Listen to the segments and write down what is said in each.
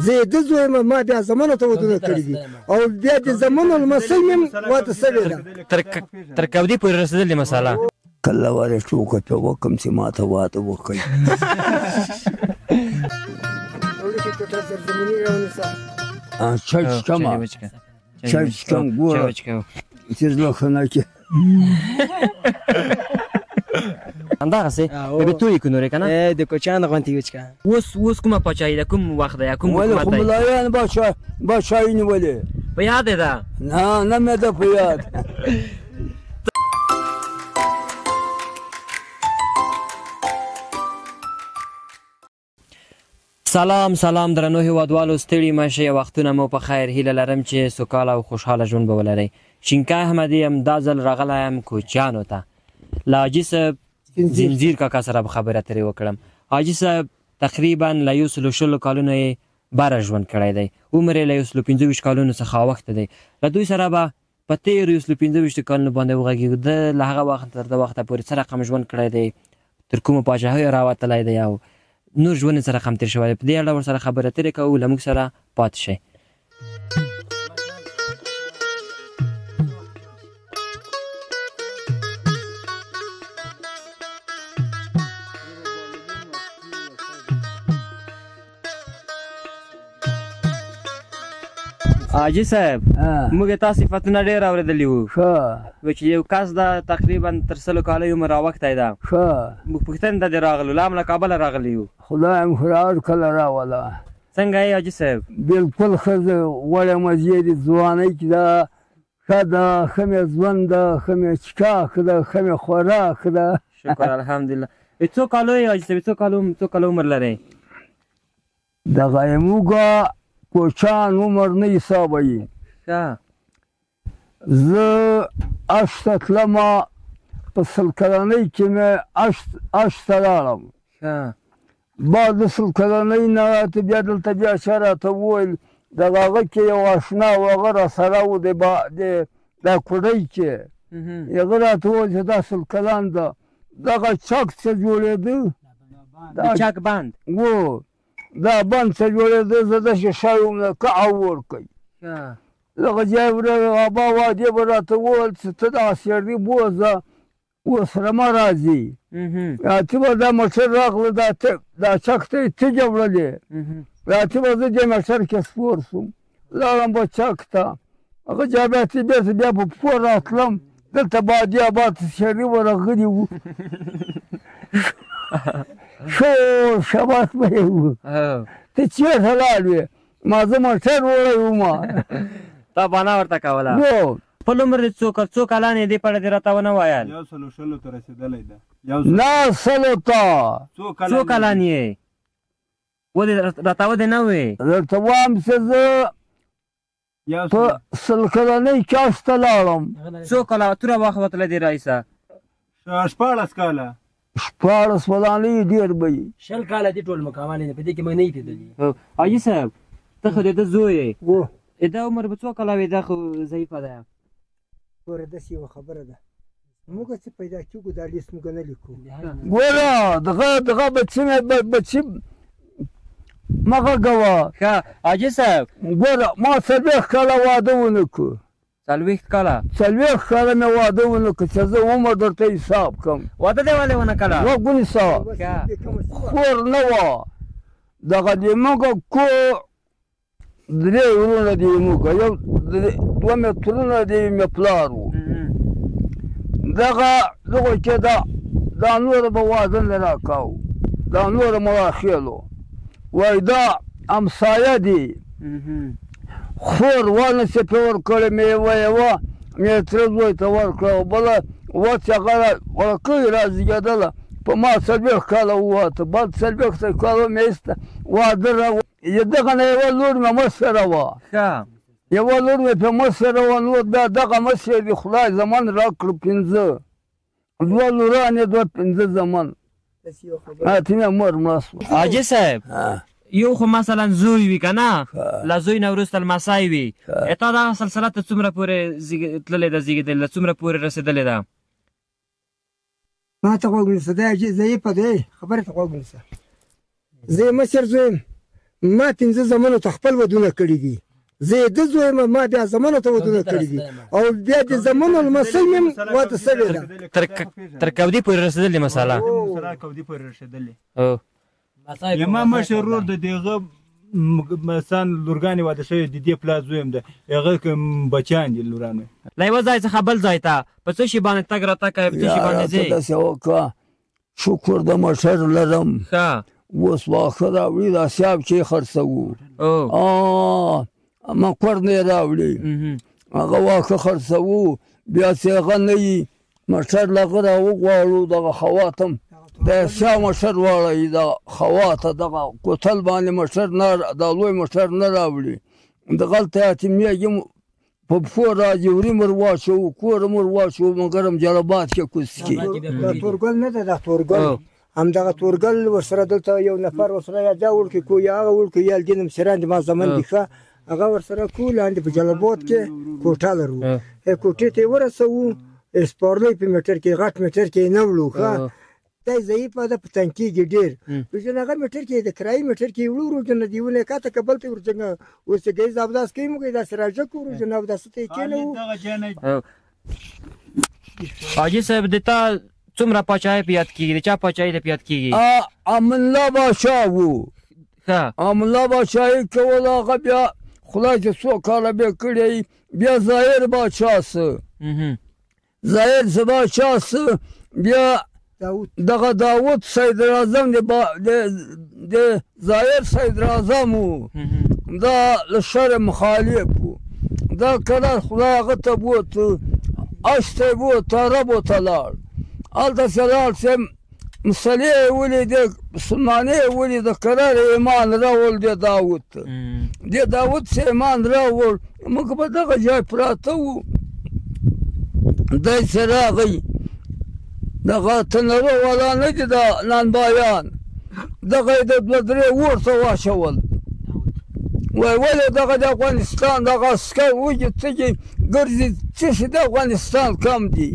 زه یې ده زوی یم ما بیا زمنو ته ودونه کړي دي او بیا د زمنو لمسی مې واده سوې ده تر کودي پورې رسېدلې مساله کله وارې ټوکه ته وکړم چې ما ته واده وکړي وړوکې ټوټه زرزمیني راونیسه چای څښمه چای څښم ګوره چې زړه ښه نه کړي همدغسې بیا توی کړو نورې که نه د کوچیانو غوندې یې وچکه اوس کومه پاچاهي ده کوم وخت ده یا کوم ولې حکومت خو دی ملایان بادشاهي نیولې په یاد یې ده نه مې ده په یاد سلام درنو هیوادوالو ستړي مه شئ وختونه مو په خیر هیله لرم چې سوکاله او خوشحاله ژوند به ولرئ شینکای احمدي یم دا ځل راغلی یم کوچیانو ته له حاجي صاحب زنځیر کاکا سره به خبرې اترې وکړم حاجي صاحب تقریبا له 120 کالونو یې بره ژوند کړی دی عمر یې له 125 کالونو څخه اوښته دی له دوی سره به په تېرو 125 کالونو باندې وغږېږو ده له هغه وخت تر ده وخته پورې څه رقم ژوند کړی دی تر کومو پاچاهیو راوتلی دی او نور ژوند سره هم تېر شوی دی په دې اړه ورسره خبرې اترې کوو له موږ سره پاتې شئ حاجي صاحب موږ یې تا صفتونه ډېر اورېدلي وو چې یو کس ده تقریبا تر 100 کالو عمر راوښتی ده موږ پوښتنې ته دې راغلو لا هم له کابله راغلي یو خدای م خدای کله راوله څنګه یې حاجي صاحب بلکل ښه وړه مزې دي ځوانۍ کې ده ښه ده ښه مې ژوند ده ښه مې چکاک ده ښه مې خوراک ده شکر الحمدلله څو کالو یې حاجي صاحب څو کالو عمر لرئ دغه یې موږه کوچان عمر نه حسابوي زه اشت ته تلمه په 100 کلنۍ کې مې اشت ته لاړم بعد د 100 کلنۍ نه راته بیا دلته بیا چا راته وویل دغه هغه کې یو اشنا و هغه راسره و دا کوډۍ کې هغه راته وویل چې دا 100 کلن ده دغه چک څه جوړېده چک بند و دا بند څه جوړېده زه داسې شی وم نه که ورکوي دغه ځای ابا وادي به راته وویل چې ته دغه سیري بوځه اوس رمه راځي ته به دا موټر راغله دا چک ته یې ته جوړلې ته به زه دې موټر کې سپور شوم لاړم به چک ته هغه ځای بیا په پښو راتلم دلته بادي اباد سیري ورغلي وو شو شباس به یې وو ته چېرته لاړ وې ما زه موټر وړی وم تا بانه ورته کوله خپل عمر دې څو کلان یې دې په اړه دې راته ونه ویل 100 ته رسېدلی ده نه 100 ته څو کلان یې ودې راته ودې نه وې درته وایم چې زه په 100 کلنۍ کې اشت ته لاړم څو کاله توره وخت وتلی دی رئیسه 14 کاله 14 فلانۍ ډېر به وي 100 کاله دې ټول مقامان په دې کې موږ نه یې لیدلي حاجي صاحب ته خو د ده زوی یې دا عمر به څو کاله وي دا خو ضعیفه ده ګوره داسې یوه خبره ده موږ څه پیدا کېږو دا لیست موږ نه لیکو ګوره دغه بچي مه غږوه ښه حاجي صاحب ګوره ما 40 کاله واده ونه کړو 40 کاله 40 کاله مې واده ونه کړو چې زه عمر درته حساب کړم واده دې ولې ونه کړه ونیسه خور نه وه دغه د موږ کور 3 ورونه دي موږ 2 مترونه دي مې پلار و دغه کې دا نور به واده نه راکاو دا نور مواخیلو وای دا امسایه دي خور ونسې پې ورکړې مې یوه مې تره زوی ته ورکړه او بله وه چې هغه ورکۍ رازېږېدله په ما 40 کاله وواته بعد 40 کاله مې ایسته واده دغه نه یوه لور مې مشره وه یوه لور مې پې مشره وه نور بیا دغه مشرې دي خدای زمان راکړو 5 2 لوران یې 5 زمان ته مې مور مړه شوه حاجي صاحب یو خو مثلا زوی وي که نه له زوی نه وروسته لمسی وي تا دغه سلسله ته څومره پورې تللی ده زېږېدلې ده څومره پورې رسېدلې ده ما ته غوږ ونیسه دا ضعیفه دی خبرې ته غوږ ونیسه زه یې مشر زوی یم ما 15 زمانو ته خپل ودونه کړي دي زه یې د زوی یم ما بیا زمانو ته ودونه کړي دي او بیا د زمانو لمسی مې واده سوې ده تر کودي پورې رسېدلې مساله مسله کودي پورې رسېدلې یما مشر ورور د دغه مثلا لورګانې واده شوی د دې پلا زوی یم ده هغه بچیان دي لورانو له یوه ځای څخه بل ځای ته په څه شي باندې تګ راتګ کوې په څه شي باندې ځې داسې وکړه شکر د موټر لرم ښه اوس واښه راوړي دا سیاب چې یې خرڅوو مکور نه یې راوړي هغه واښه خرڅوو بیا چې هغه نه وي موټر له هغه راوغواړو دغه خوا ته د شا موټر واړوي د خوا ته دغه کوتل باندې موټر نه دا لوی موټر نه راوړي دغلته یتیمیږي په پښو راځي وریم ور واچوو کور م ور واچوو مګرم جلبات کې کوز کړي دا تورګل نه ده دا تورګل همدغه تورګل ورسره دلته یو نفر ورسره یا دا وړکي کو یا هغه وړکي یا دې مشران دي ما زمن دي ښه هغه ورسره کو لاندې په جلبات کې کوټه لرو کوټې ته یې ورسوو سپارلۍ په میټر کې غټ میټر کې یې نه وړو ښه دا ضعیفه ده په تنکیږي ډېر روزنه هغه میټر کې د کرایي میټر کې وړو روزنه دیونه کاته کبل ته ورځنه اوس ګیز ابداس کوي موږ دا سراجه کو روزنه ابداس ته کېنو حاجي صاحب د تا څومره پاچاهۍ په یاد کېږي د چا پاچاهۍ د په یاد کېږي امان الله باچا وو ښه امان الله باچاهۍ کوله هغه بیا خدای چې څو کاله بیا کړی بیا ظاهر باچا سه ظاهر سه باچا سه بیا دغه داود صدراعظم د ظاهر صدراعظم وو دا له شر مخالف وو دا قرار خدای هغه ته بوت اشته یې بوت عربو ته لاړ هلته چې لاړ چې مسلې یې ولیدې مسلمانۍ یې ولیده قرار ایمان راوړ دې داود ته دې داود چې ایمان راوړ موږ په دغه ځای پراته وو دی چې راغی دغه تنره والا نه دي د نانبایان دغه یې د دوه درې اور ته واچول وایي ولې دغه د افغانستان دغه عسکر وږي تږي ګرځي څه شي د افغانستان کم دي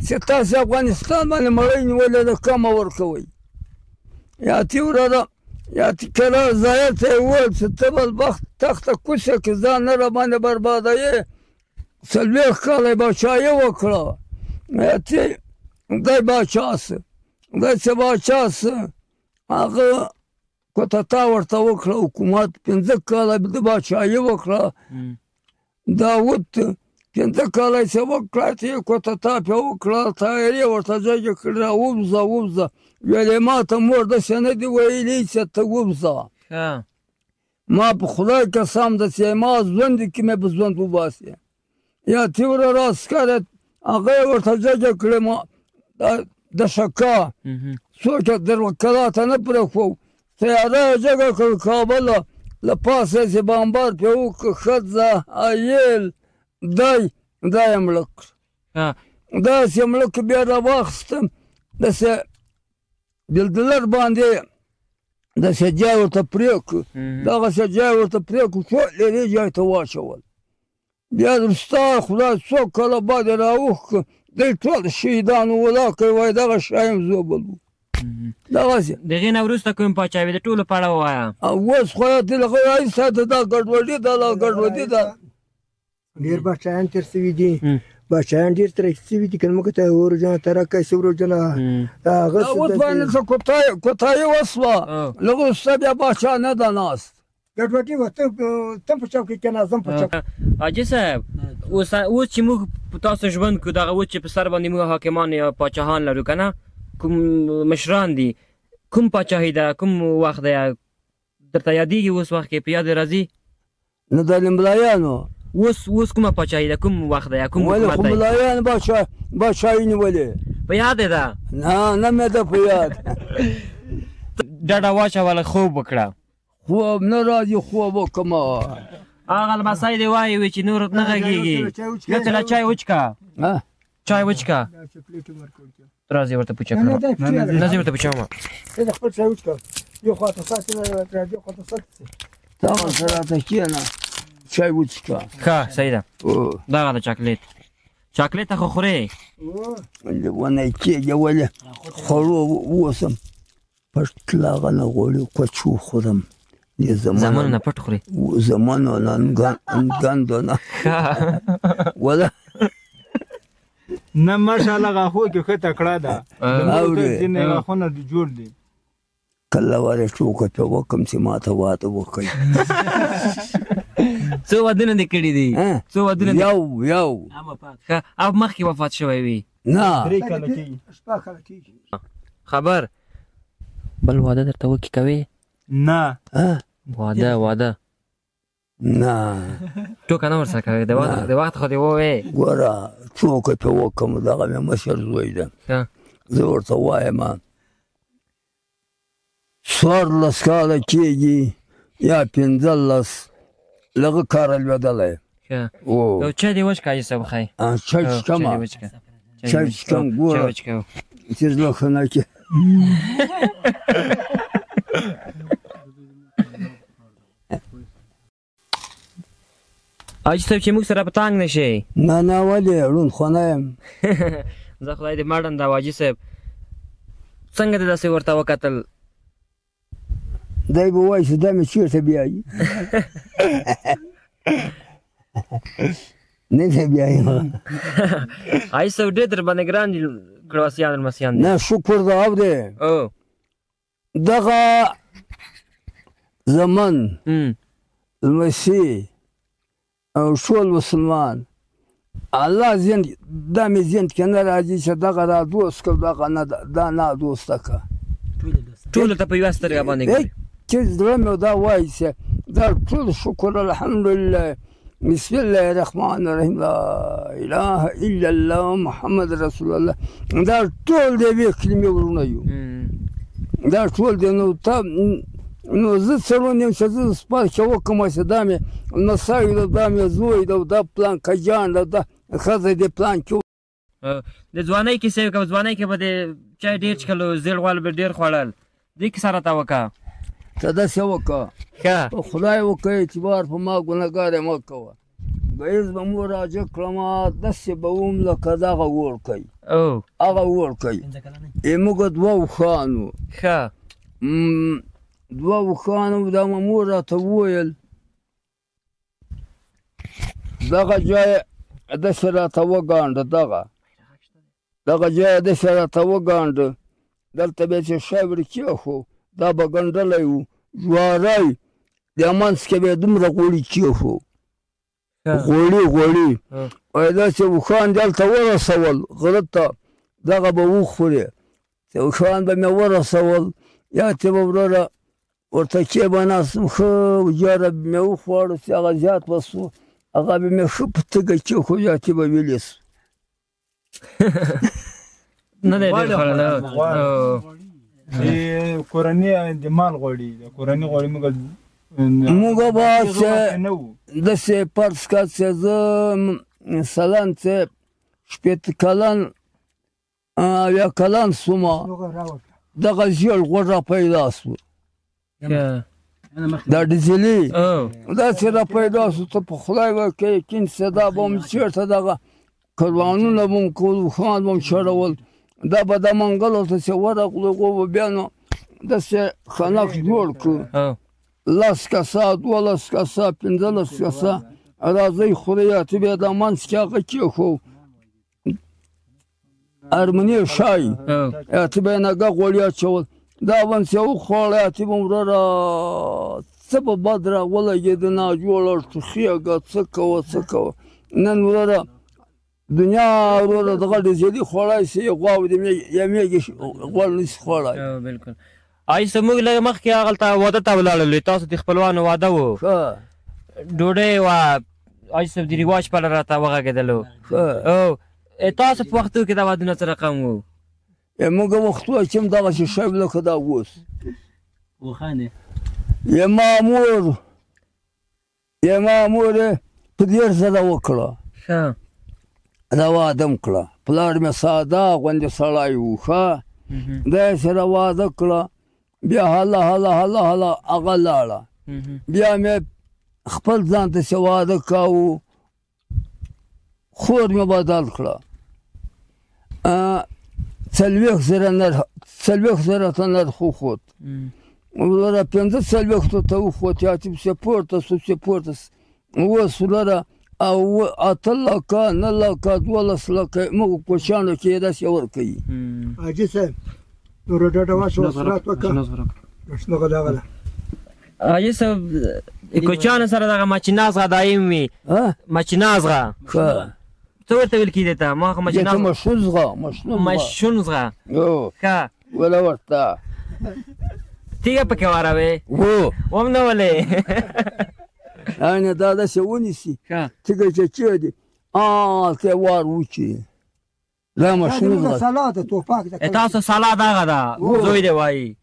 چې تاسې افغانستان باندې مړۍ نیولې ده کمه ورکوئ یاتي وروره یاتي کرار ظاهر ته یې وویل چې ته بل وخت تخته کوڅه کې ځان نه راباندې بربادوې څلوېښت کاله یې باچایي وکړه یاتي دی باچا سه دی چې باچا سه هغه کودتا ورته وکړه حکومت 15 کاله د باچایي وکړه داود 15 کاله چې وکړه ته یې کودتا پرې وکړه تیارې ورته جګې کړې ووځه ووځه ویلې ما ته مور داسې نه دي ویلي چې ته ووځه ما په خدای قسم ده چې ما ژوند کې مې په ژوند وباسې یا تی وروره عسکر هغه یې ورته جګې کړې ما د شکا څوک یې دروکلاته نه پرېښو تیاره یې جګه کړ کابله له پاسه یې چې بمبار پرې وکړ ښځه عیل دی دا یې مړه کړ داسې یې مړه کړ بیا راواخیستم داسې بلدلر باندې داسې جای ورته پرې کړ دغسې جای ورته پرې کړ ټول یې دې جای ته واچول بیا وروسته خدای څو کاله بعد یې راوښکه دی ټول شهیدانو ولاکه وایي دغه شایم زوبل وو دغسې د هغې نه وروسته کوم پاچاهي د ټولو په اړه ووایه اوس خو یې دغه راایسته دا ګډوډي ده لا ګډوډي ده ډېر باچایان تېر سوي دي باچایان ډېر ترقي سوي دي که موږ ته وروجنه ترقی سو وروجنه هغه اوس باندې څه کوتاهي وسوه لږ وروسته بیا باچا نه ده ناست ګډوډي وه ته په چوک کې کېنه زه په چوک حاجي صاحب اوس چې موږ تاسو ژوند کړو دغه اوس چې په سر باندې موږ حاکمان یا پاچاهان لرو که نه کوم مشران دي کوم پاچاهي ده کوم وخت ده درته یادېږي اوس وخت کې په یاد راځي نه د ملایانو اوس کومه پاچاهي ده کوم وخت ده کوم ولې خو ملایان باچایي نیولې په یاد یې ده نه مې ده په یاد ډډه واچوله خوب وکړه خوب نه راځي خوب وکړمه هغه لمسی دی وایي چې نور نه غږېږي دلته له چای وچکه چای وچکه راځي ورته پوچه کړم راځي ورته پوچه ومه د خپل چای وچکه یو خواته ساسې نه راځي خواته ساسې ته هغسې راته کښېنه چای وڅښه ښه صحیح ده دغه د چاکلیټ خو خورې ونه کېږي ولې خوړو اوسم پټ لاغه نه غوړي کوچ وخورم زمانو نه پټ خوري زمانو نه ګندو نه ولا نه ماشاءالله غاخو کې ښه تکړه ده ځینې غاښونه جوړ دي کله واره ټوکه په وکم چې ماته واده وکړي څو ودونه دې کړي دي څو ودونه یو او مخکې وفات شوی وي نه 3 کاله کېږي خبر بل واده درته وکړي کوي نه واده نه ټوکه نه ورسره کوي د وخت خو دې ووایې ګوره ټوکه په وکم دغه مې مشر زوی ده زه ورته وایم 14 کاله کېږي یا 15 لږ کار لوېدلی یو چای دې وچکه حاجي صاحب ښایي چای څښمه چای څښم ګوره چې زړه ښه نه کړي حاجي صاحب چې موږ سره په تانګ نه شي نه ولې ړوند خو نه یم زه خدای دې مړ دا حاجي صاحب څنګه دې داسې ورته وکتل دی به وایي چې دا مې چېرته بیایي نه دی بیایي حاجي صاحب ډېر در باندې ګران دي کړواسیان لمسیان دي نه شکر د اورې دغه زمن لمسي او ټول مسلمان الله زین دا مې زین کې نه راځي چې دغه را دوست کړ دغه نه دا نه دوسته که ټولو ته په یوه سترګه باندې ګوري چې زړه مې دا وایي چې دا ټول شکر الحمدلله بسم الله الرحمن الرحیم لا اله الا الله محمد رسول الله دا ټول د یوې کلمې ورونه یو دا ټول دی نو زه څلور نیم چې زه سپار کې وکړم چې دا مې نساوي ده دا مې زوی ده دا پلان کجان ده دا ښځه دې پلان کې د ځوانۍ کیسې وکړه ځوانۍ کې به د چای ډېر څښلو زیړ غوال به ډېر خوړل دې کیسه راته وکړه ته داسې وکړه په خدای وکړه اعتبار په ما ګنهګار یې مه کوه ګیز به مو راجع کړم داسې به وم لکه دغه وړ کوي هغه وړ کوي موږ دوه اوښانو دوه اوښانو دا مامور راته وویل دغه ځای داسې راته وګانډه دغه ځای داسې راته وګانډه دلته بیا چې شی ور کېښو دا به ګنډلی و جواری د منځ کې به یې دومره غوړي کېښو غوړي وایي داسې اوښان دلته ورسول غره ته دغه به وخورې چې اوښان به مې ورسول یا ته به وروره ورته کې به ناستم ښه وجاره به مې وخوړه چې هغه زیات به سو هغه به مې ښه په تګه کېښو یا ته به ویلې سو نه دی ډېر خوړلی کورني د مال غوړي د کورني غوړي موږ به داسې فرض کړه چې زه مثلا چې شپېته کلن اویا کلن سومه دغه ژیړ غوړ را پیدا سو دا ډیزلي داسې را پیدا سو ته په خدای وکړه یقین چې دا به م چېرته دغه کاروانونه به م کول اوښان به م چړول دا به د منګلو ته چې ورغلو هغو به بیا نو داسې خنک جوړ کړو 10 کسه 12 کسه 15 کسه راځئ خورئ ته بیا د منځ کې هغه کېښو ارمني شای ته به یې نګه غوړي اچول دا به چې وخوړی ته به وروره څه به بد را ولګېده ناجوړه ټوخېږه څه کوه نن وروره دنیا وروره دغه ډیزلي خوړی سي غواوې د یا میږي غوړ نشي خوړی بالکل حاجي صاحب موږ لږ مخکې هغلته واده ته ولاړلو تاسو د خپلوانو واده و ډوډۍ وه حاجي صاحب د رواج په اړه راته وغږېدلو تاسو په وختو کې دا وادونه څه رقم وو موږ وختو چې هم دغسې شی لکه دا اوس یما مور په ډېر زړه وکړه دا واده م کړه پلار مې ساده غوندې سړی و ښه دا یې سره واده کړه بیا هله هغه لاړه بیا مې خپل ځان ته چې واده کاوه خور مې بدل کړه 40,000 ته نرخ وخوت ولره 15 ته وخوت یا چې پورته سو چې پورته اوس ولره او 8 لکه 9 لکه 12 لکه موږ کوچانو کې داسې ورکوي حاجي صاحب نور ډډه واچوه صراط وکړه شنو غدا حاجي صاحب کوچانو سره دغه مچنازغه دایم وي مچنازغه څه ورته ویل کېدی ته ما مشونزغه مشونزغه ښه ولا ورته تیږه پکې واروې هم نه ولې نه دا داسې ونیسي تیږه چې چېدي ته وار وچي دا مشونزغه سلاد توپاک ده تاسو سلاد هغه ده زوی دی وایي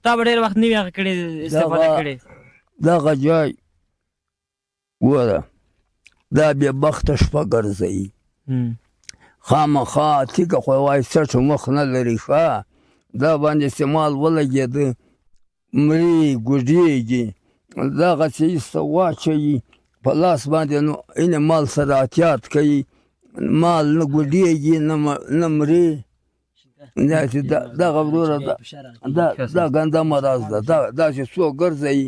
تا به ډېر وخت نه وي هغه کړې استفاده کړې دغه ځای ګوره دا بې بخته شپه ګرځوي خامخا تیږه خو وایي څټ مخ نه لري ښه دا باندې استعمال ولګېده مري ګوډېږي دغسې ایسته واچوي په لاس باندې نو اینې مال سره احتیاط کوي مال نه ګوډېږي نه مري دغه وروره دا ګنده مرض ده داسې څوک ګرځوي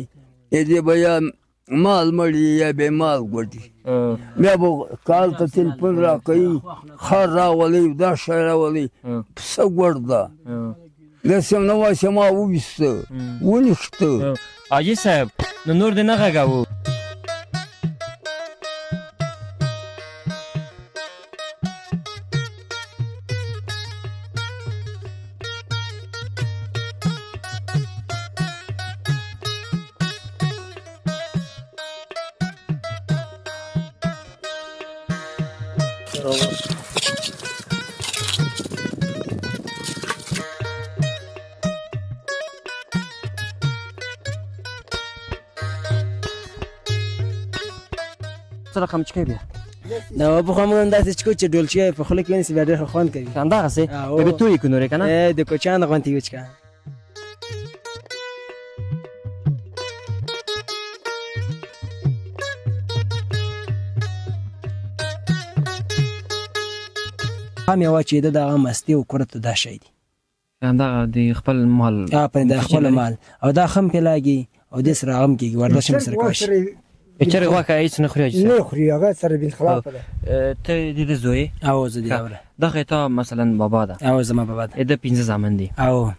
دې به یا مال مړي یا بې مال ګوډي بیا به کال ته تلیفون راکوي خر راولئ دا شی راولئ پسه ګوډ ده داسې هم نه وایي چې ما وویسته ونښته حاجي صاحب نو نور دې نه غږوو سره خمچکې بیا نو په خو موږ داسې چکو چې ډولچي په خوله کې ونیسي بیا ډېر ښه خوند کوي همدغسې بیا تویې کړو نورې که نه د کوچیانو غوندې یې وچکه هم یې واچېده د هغه مستې او کورته دا شی دی همدغه د خپل مال د خپل مال او دا خم پې لاګي او دې سره غم کېږي ورزش هم سره کوي چرګ غوښه هېڅ نه خوري حاجي صاحب نه خوري هغه سره بین خلافه ده ته د ده زوی او زه د اوره دغه تا مثلا بابا ده او زما بابا ده د 15 زامن دي او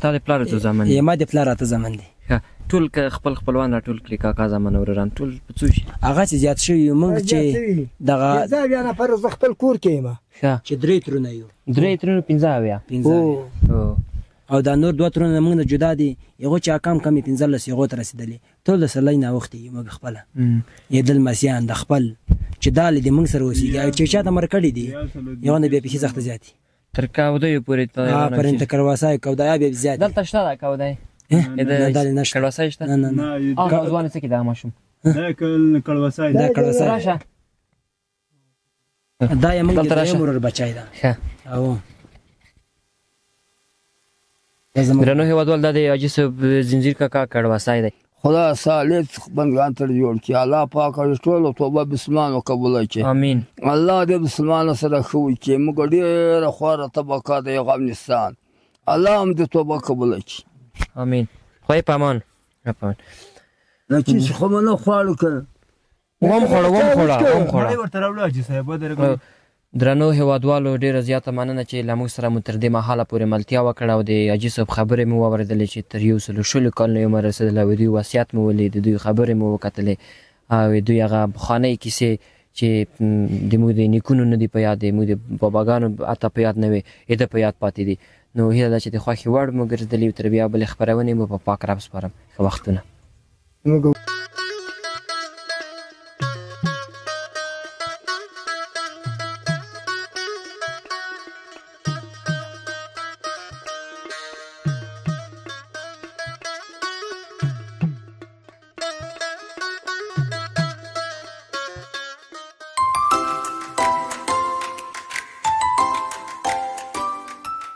تا د پلار څو زامن دي ما د پلار اته زامن دي ټول که خپل خپلوان راټول کړي کاکا زامن وران ټول په څو شي هغه چې زیات شوي یو موږ چې دغه زه بیا نفر زه خپل کور کې یم چې 3 ترونه یو 3 ترونه 15 او دا نور 2 ترونه موږ نه جدا دي یو چې کم 15 یو ته رسیدلی ټول د سلای نه وخت یو موږ خپل یې دل مسیان د خپل چې دال دې موږ سره اوسېږي چې چاته مر کړی دي یو نه بیا په سخت زیاتی تر کاودې پورې ته پرنت کرواسای کاودای بیا زیات دلته شته دا کاودای دا نشته کرواسای شته نه نه او ځوان څه کې دا ماشوم دا کرواسای دا کرواسای راشه دا یې موږ د عمر بچای دا او درنو هیوادوال دا د حاجي صاحب زنجیر کاکا کړواسای دی خدا سالت بندگان تر جوړ کړي الله پاک ټول توبه بسمان وقبول کړي امين الله دې بسمان سره خو کړي موږ ډېر خواره طبقه د افغانستان الله هم دې توبه قبول کړي امين خو پامان لکه چې خو نه خواړو کړ وم خوړه ورته راوړل حاجي صاحب درګو درنو هیوادوالو ډیره زیاته مننه چې له موږ سره مو تر دې مهاله پورې ملتیا وکړه او د حاجي صاحب خبرې مو واورېدلې چې تر 100 کلونو یې عمر رسېدلی او دوی وصیت مو ولید دوی خبرې مو وکتلې او دوی هغه پخوانۍ کیسې چې د موږ د نیکونو نه دي په یاد موږ د باباګانو حتی په یاد نه وي د په یاد پاتې دي نو هیله ده چې د خوښې وړ مو ګرځېدلي تر بیا بلې خپرونې مو په پاک رب سپارم ښه وختونه